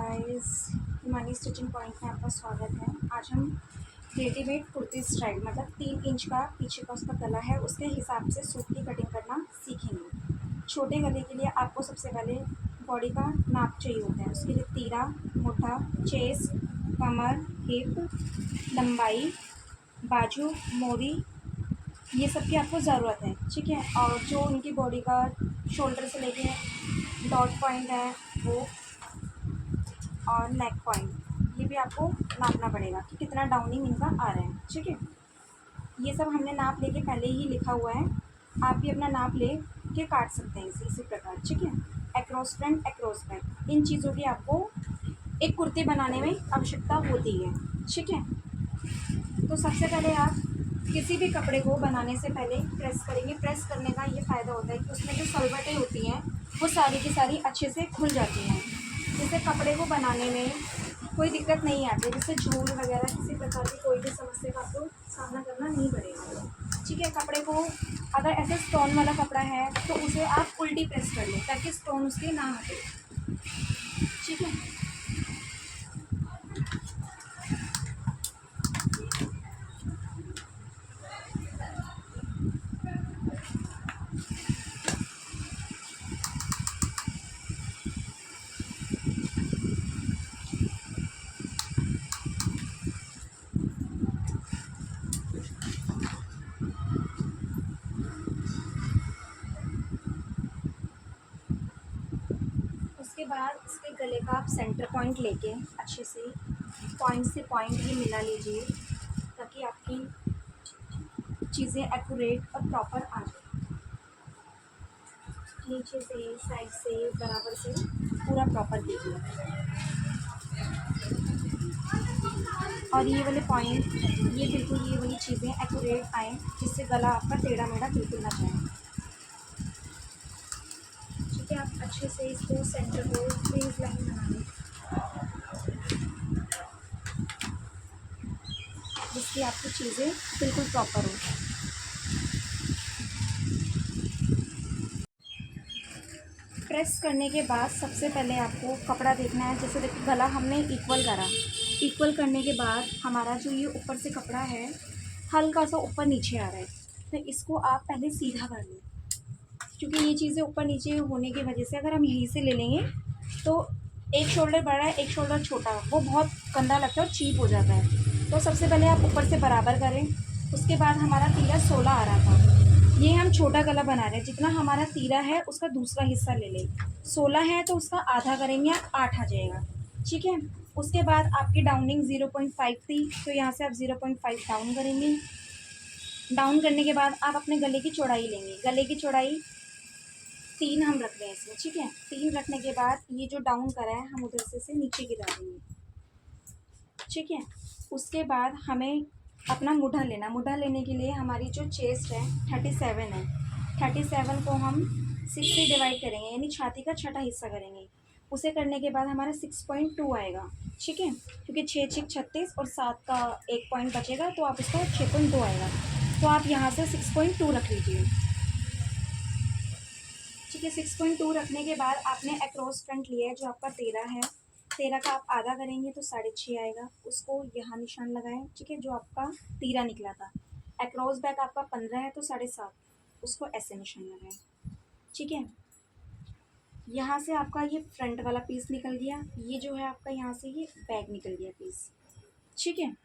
Guys, Himani stitching point में आपका स्वागत है। आज हम रेडीमेड कुर्ती स्टाइल मतलब 3 इंच का पीछे का उसका गला है, उसके हिसाब से सूट की कटिंग करना सीखेंगे। छोटे गले के लिए आपको सबसे पहले बॉडी का नाप चाहिए होता है। उसके लिए तीरा, मुट्ठा, चेस्ट, कमर, हिप, लंबाई, बाजू, मोरी, ये सब की आपको ज़रूरत है, ठीक है। और जो उनकी बॉडी का शोल्डर से लेके डॉट पॉइंट है वो, और नेक पॉइंट, ये भी आपको नापना पड़ेगा कि कितना डाउनिंग इनका आ रहा है, ठीक है। ये सब हमने नाप लेके पहले ही लिखा हुआ है। आप भी अपना नाप ले के काट सकते हैं इसी प्रकार, ठीक है। एक्रॉस फ्रंट, एक्रॉस बैक, इन चीज़ों की आपको एक कुर्ती बनाने में आवश्यकता होती है, ठीक है। तो सबसे पहले आप किसी भी कपड़े को बनाने से पहले प्रेस करेंगे। प्रेस करने का ये फ़ायदा होता है कि उसमें जो सलवटें होती हैं वो सारी की सारी अच्छे से खुल जाती हैं, जिससे कपड़े को बनाने में कोई दिक्कत नहीं आती, जिससे झूल वगैरह किसी प्रकार की कोई भी समस्या का आपको सामना करना नहीं पड़ेगा, ठीक है। कपड़े को अगर ऐसे स्टोन वाला कपड़ा है तो उसे आप उल्टी प्रेस कर लें ताकि स्टोन उसके ना हटे, ठीक है। उसके बाद इसके गले का आप सेंटर पॉइंट लेके अच्छे से पॉइंट ये मिला लीजिए ताकि आपकी चीज़ें एक्यूरेट और प्रॉपर आ जाए। नीचे से, साइड से, बराबर से पूरा प्रॉपर कीजिए। और ये वाले पॉइंट, ये बिल्कुल ये वाली चीज़ें एक्यूरेट आए, जिससे गला आपका टेढ़ा मेढ़ा बिल्कुल ना जाए, ठीक है। आप अच्छे से इसको सेंटर को फ्रीज लाइन बना लें, जिसकी आपकी चीज़ें बिल्कुल प्रॉपर हो। प्रेस करने के बाद सबसे पहले आपको कपड़ा देखना है। जैसे देखिए गला हमने इक्वल करा, इक्वल करने के बाद हमारा जो ये ऊपर से कपड़ा है हल्का सा ऊपर नीचे आ रहा है, तो इसको आप पहले सीधा कर लें, क्योंकि ये चीज़ें ऊपर नीचे होने की वजह से अगर हम यहीं से ले लेंगे तो एक शोल्डर बड़ा है एक शोल्डर छोटा, वो बहुत गंदा लगता है और चीप हो जाता है। तो सबसे पहले आप ऊपर से बराबर करें। उसके बाद हमारा तीरा 16 आ रहा था, ये हम छोटा गला बना रहे हैं। जितना हमारा तीरा है उसका दूसरा हिस्सा ले लें। 16 है तो उसका आधा करेंगे, 8 आ जाएगा, ठीक है। उसके बाद आपकी डाउनिंग 0.5 थी, तो यहाँ से आप 0.5 डाउन करेंगे। डाउन करने के बाद आप अपने गले की चौड़ाई लेंगे। गले की चौड़ाई 3 हम रख रहे हैं इसमें, ठीक है। 3 रखने के बाद ये जो डाउन करा है हम उधर से नीचे गिरा देंगे, ठीक है। उसके बाद हमें अपना मुढ़ा लेना। मुढ़ा लेने के लिए हमारी जो चेस्ट है 37 है, 37 को हम 6 से डिवाइड करेंगे, यानी छाती का छठा हिस्सा करेंगे। उसे करने के बाद हमारा 6.2 आएगा, ठीक है, क्योंकि 6 6 36 और 7 का 1 पॉइंट बचेगा तो आप उसका 6.2 आएगा। तो आप यहाँ से 6.2 रख लीजिए, ठीक है। 6.2 रखने के बाद आपने अक्रॉस फ्रंट लिया है जो आपका 13 है। 13 का आप आधा करेंगे तो 6.5 आएगा, उसको यहाँ निशान लगाएं, ठीक है, जो आपका तीरा निकला था। अक्रॉस बैक आपका 15 है तो 7.5, उसको ऐसे निशान लगाएं, ठीक है। यहाँ से आपका ये फ्रंट वाला पीस निकल गया, ये जो है आपका यहाँ से ये बैक निकल गया पीस, ठीक है।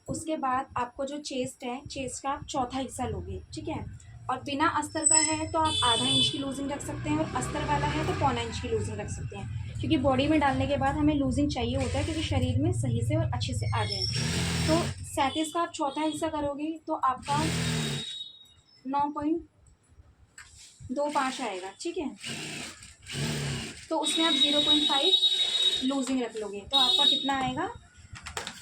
उसके बाद आपको जो चेस्ट है, चेस्ट का आप चौथा हिस्सा लोगे, ठीक है। और बिना अस्तर का है तो आप आधा इंच की लूजिंग रख सकते हैं, और अस्तर वाला है तो 1/4 इंच की लूजिंग रख सकते हैं, क्योंकि बॉडी में डालने के बाद हमें लूजिंग चाहिए होता है क्योंकि शरीर में सही से और अच्छे से आ जाए। तो 37 का आप चौथा हिस्सा करोगे तो आपका 9.25 आएगा, ठीक है। तो उसमें आप 0.5 लूजिंग रख लोगे तो आपका कितना आएगा,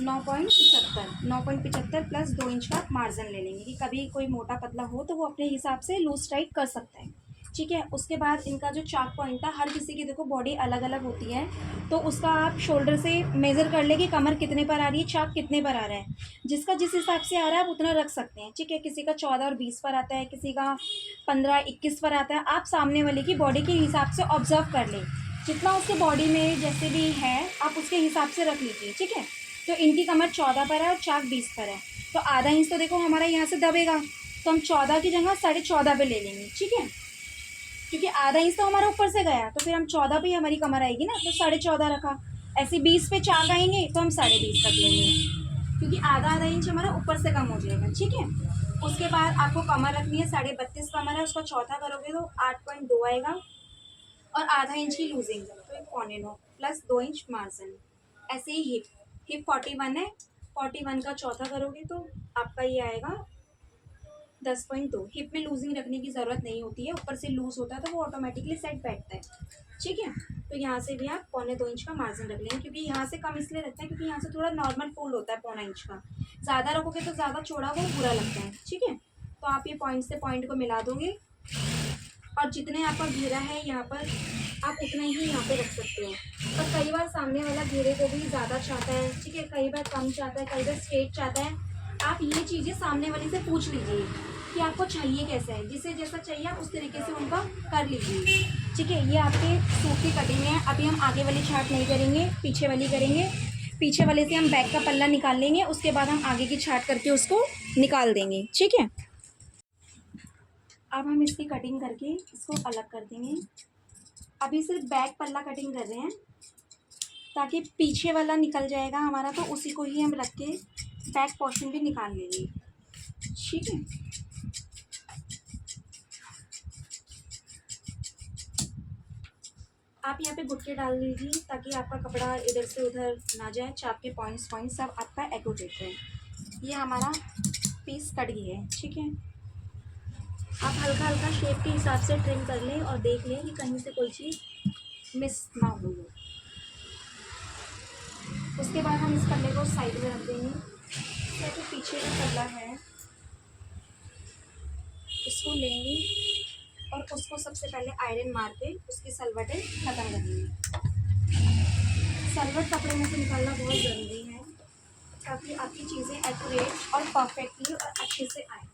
9.75। 9.75 प्लस 2 इंच का मार्जिन ले लेंगे कि कभी कोई मोटा पतला हो तो वो अपने हिसाब से लूज टाइट कर सकता है, ठीक है। उसके बाद इनका जो चाक पॉइंट था, हर किसी की देखो बॉडी अलग अलग होती है, तो उसका आप शोल्डर से मेज़र कर ले कि कमर कितने पर आ रही है, चाक कितने पर आ रहा है। जिसका जिस हिसाब से आ रहा है आप उतना रख सकते हैं, ठीक है। किसी का 14 और 20 पर आता है, किसी का 15 21 पर आता है। आप सामने वाले की बॉडी के हिसाब से ऑब्जर्व कर लें जितना उसके बॉडी में जैसे भी है आप उसके हिसाब से रख लीजिए, ठीक है। तो इनकी कमर 14 पर है और चाक 20 पर है, तो आधा इंच तो देखो हमारा यहाँ से दबेगा, तो हम 14 की जगह 14.5 पे ले लेंगे, ठीक है। क्योंकि आधा इंच तो हमारा ऊपर से गया, तो फिर हम 14 पे ही हमारी कमर आएगी ना, तो 14.5 रखा। ऐसे 20 पे चाक आएंगे तो हम 20.5 तक लेंगे, क्योंकि आधा आधा इंच हमारा ऊपर से कम हो जाएगा, ठीक है। उसके बाद आपको कमर रखनी है 32.5 कमर है, उसका चौथा करोगे तो 8.2 आएगा, और आधा इंच की लूजिंग तो 1.9 प्लस 2 इंच मार्जिन। ऐसे ही हिप, हिप 41 है, 41 का चौथा करोगे तो आपका ये आएगा 10.2। हिप में लूजिंग रखने की ज़रूरत नहीं होती है, ऊपर से लूज होता है तो वो ऑटोमेटिकली सेट बैठता है, ठीक है। तो यहाँ से भी आप 1.25 इंच का मार्जिन रख लेंगे, क्योंकि यहाँ से कम इसलिए रखते हैं क्योंकि यहाँ से थोड़ा नॉर्मल फोल्ड होता है 1.25 इंच का, ज़्यादा रखोगे तो ज़्यादा चौड़ा वो बुरा लगता है, ठीक है। तो आप ये पॉइंट से पॉइंट को मिला दोगे, और जितने आपका घेरा है यहाँ पर आप उतना ही यहाँ पे रख सकते हो। और कई बार सामने वाला घेरे को भी ज़्यादा चाहता है, ठीक है, कई बार कम चाहता है, कई बार स्ट्रेट चाहता है। आप ये चीज़ें सामने वाले से पूछ लीजिए कि आपको चाहिए कैसा है, जिसे जैसा चाहिए आप उस तरीके से उनका कर लीजिए, ठीक है। ये आपके सूट की कटिंग है। अभी हम आगे वाली छाट नहीं करेंगे, पीछे वाली करेंगे। पीछे वाले से हम बैक का पल्ला निकाल लेंगे, उसके बाद हम आगे की छाट करके उसको निकाल देंगे, ठीक है। अब हम इसकी कटिंग करके इसको अलग कर देंगे। अभी सिर्फ बैक पल्ला कटिंग कर रहे हैं, ताकि पीछे वाला निकल जाएगा हमारा, तो उसी को ही हम रख के बैक पोर्शन भी निकाल लेंगे, ठीक है। आप यहाँ पे गुटके डाल लीजिए ताकि आपका कपड़ा इधर से उधर ना जाए, चाप के पॉइंट्स सब आपका एक्यूरेट रहे। ये हमारा पीस कट गया है, ठीक है। आप हल्का हल्का शेप के हिसाब से ट्रिम कर लें और देख लें कि कहीं से कोई चीज़ मिस ना हो। उसके बाद हम इस पल्ले को साइड में रख देंगे। जो पीछे का पल्ला है उसको लेंगे और उसको सबसे पहले आयरन मार के उसकी सलवटें खत्म करेंगे। सलवट कपड़े में से निकालना बहुत ज़रूरी है, ताकि आपकी चीज़ें एक्यूरेट और परफेक्टली और अच्छे से आए।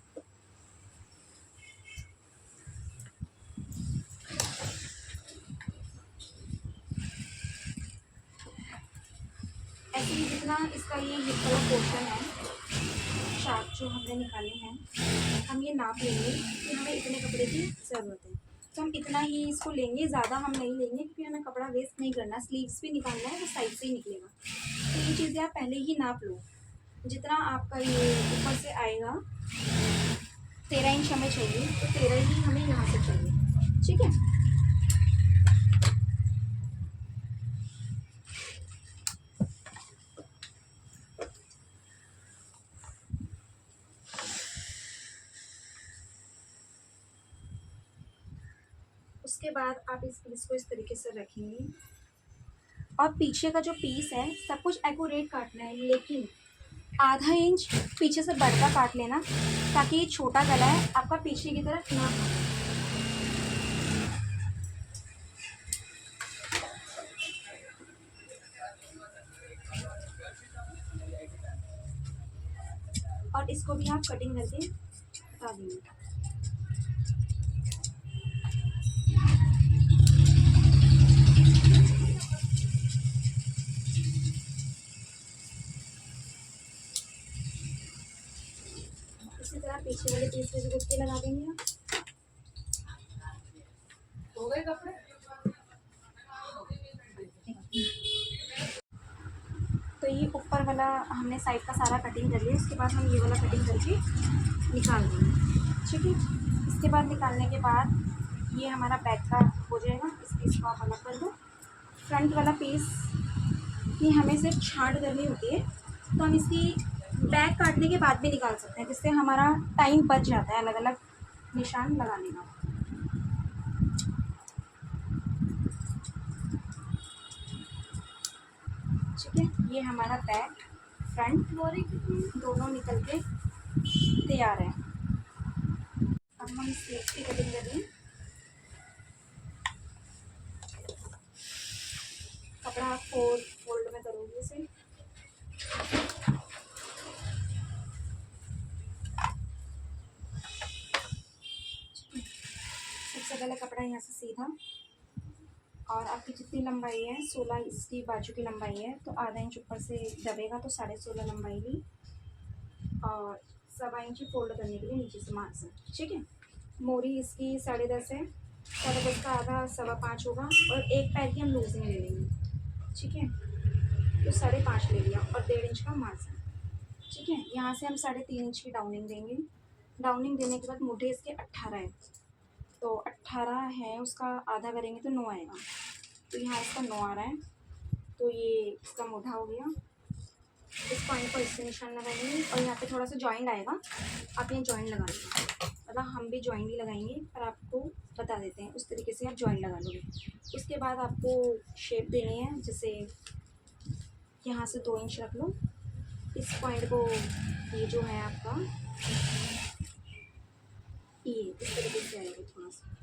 ऐसे ही जितना इसका ये हिप वाला पोर्शन है, शार्प जो हमने निकाले हैं, हम ये नाप लेंगे कि हमें इतने कपड़े की ज़रूरत है, तो हम इतना ही इसको लेंगे, ज़्यादा हम नहीं लेंगे क्योंकि हमें कपड़ा वेस्ट नहीं करना। स्लीव्स भी निकालना है, वो साइड से ही निकलेगा, तो ये चीज़ें आप पहले ही नाप लो। जितना आपका ये ऊपर से आएगा 13 इंच हमें चाहिए, तो 13 ही हमें यहाँ से चाहिए, ठीक है। उसके बाद आप इस पीस को इस तरीके से रखेंगे, और पीछे का जो पीस है सब कुछ एक्यूरेट काटना है, लेकिन आधा इंच पीछे से बढ़ कर काट लेना, ताकि ये छोटा गला है आपका पीछे की तरफ ना हो। और इसको भी आप कटिंग करके बता देंगे। इसी तरह पीछे वाले पीस में भी गुत्ती लगा देंगे आप। हो गए कपड़े। तो ये ऊपर वाला हमने साइड का सारा कटिंग कर लिया, उसके बाद हम ये वाला कटिंग करके निकाल देंगे, ठीक है। इसके बाद निकालने के बाद ये हमारा बैक का हो जाएगा। इस पीस को आप अलग कर दो। फ्रंट वाला पीस की हमें सिर्फ छांट करनी होती है, तो हम इसकी बैक काटने के बाद भी निकाल सकते हैं, जिससे हमारा टाइम बच जाता है अलग अलग निशान लगाने का, ठीक है। ये हमारा बैक फ्रंट दोनों निकल के तैयार है। अब हम इस स्लीव की कटिंग करेंगे। कपड़ा आप फोल्ड में करोगे इसे। सबसे पहले कपड़ा यहाँ से सीधा और आपकी जितनी लंबाई है 16 इसकी बाजू की लंबाई है, तो आधा इंच ऊपर से दबेगा तो 16.5 लंबाई ली, और 1.25 इंच फोल्ड करने के लिए नीचे से मार्जिन। ठीक है। मोरी इसकी 10.5 है, 10.5 का आधा 5.25 होगा, और एक पैर की हम लूजिंग ले लेंगे। ठीक है, तो 5.5 ले लिया और 1.5 इंच का मार्जिन। ठीक है, यहाँ से हम 3.5 इंच की डाउनिंग देंगे। डाउनिंग देने के बाद मोटे इसके 18 है, तो 18 है उसका आधा करेंगे तो 9 आएगा, तो यहाँ इसका 9 आ रहा है, तो ये इसका मोटा हो गया। इस पॉइंट को इससे निशान लगाएंगे, और यहाँ पे थोड़ा सा जॉइंट आएगा, आप यहाँ जॉइंट लगा लीजिए। मतलब हम भी जॉइंट ही लगाएंगे, पर आपको बता देते हैं उस तरीके से आप जॉइंट लगा लोगे। उसके बाद आपको शेप देनी है, जैसे यहाँ से 2 इंच रख लो, इस पॉइंट को, ये जो है आपका ये इस तरीके से आएगा थोड़ा सा।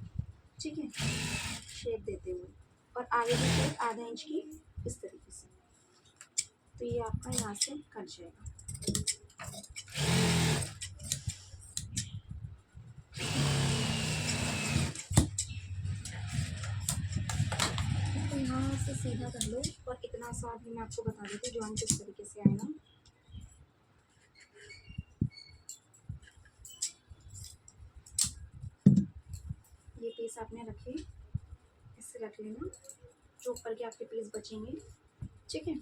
ठीक है, शेप देते हुए, और आगे की शेप आधा इंच की इस तरीके से, तो ये आपका यहाँ से कट जाएगा। तो यहाँ से सीधा कर लो, और इतना सा भी मैं आपको बता देती हूँ जॉइंट किस तरीके से आएगा। ये पीस आपने रखे, इससे रख लेना, जो ऊपर के आपके पीस बचेंगे। ठीक है,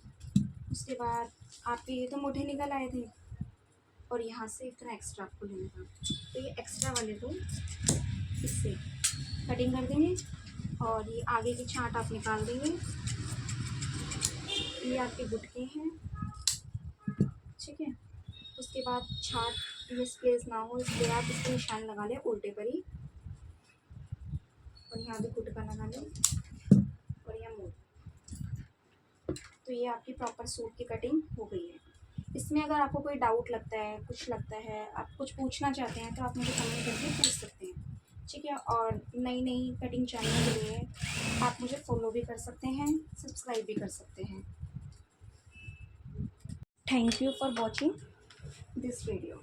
उसके बाद आपके ये तो मोटे निकल आए थे, और यहाँ से इतना एक्स्ट्रा आपको लेना था, तो ये एक्स्ट्रा वाले को इससे कटिंग कर देंगे, और ये आगे की छांट आप निकाल देंगे। ये आपके गुटके हैं। ठीक है, उसके बाद छाट मिसप्लेस ना हो इसलिए आप इसके निशान लगा लें उल्टे पर ही, और यहाँ भी गुटका लगा लें, और यहाँ मोड़। तो ये आपकी प्रॉपर सूट की कटिंग हो गई है। इसमें अगर आपको कोई डाउट लगता है, कुछ लगता है, आप कुछ पूछना चाहते हैं, तो आप मुझे कमेंट करके पूछ सकते हैं। ठीक है, और नई नई कटिंग जानने के लिए आप मुझे फॉलो भी कर सकते हैं, सब्सक्राइब भी कर सकते हैं। Thank you for watching this video.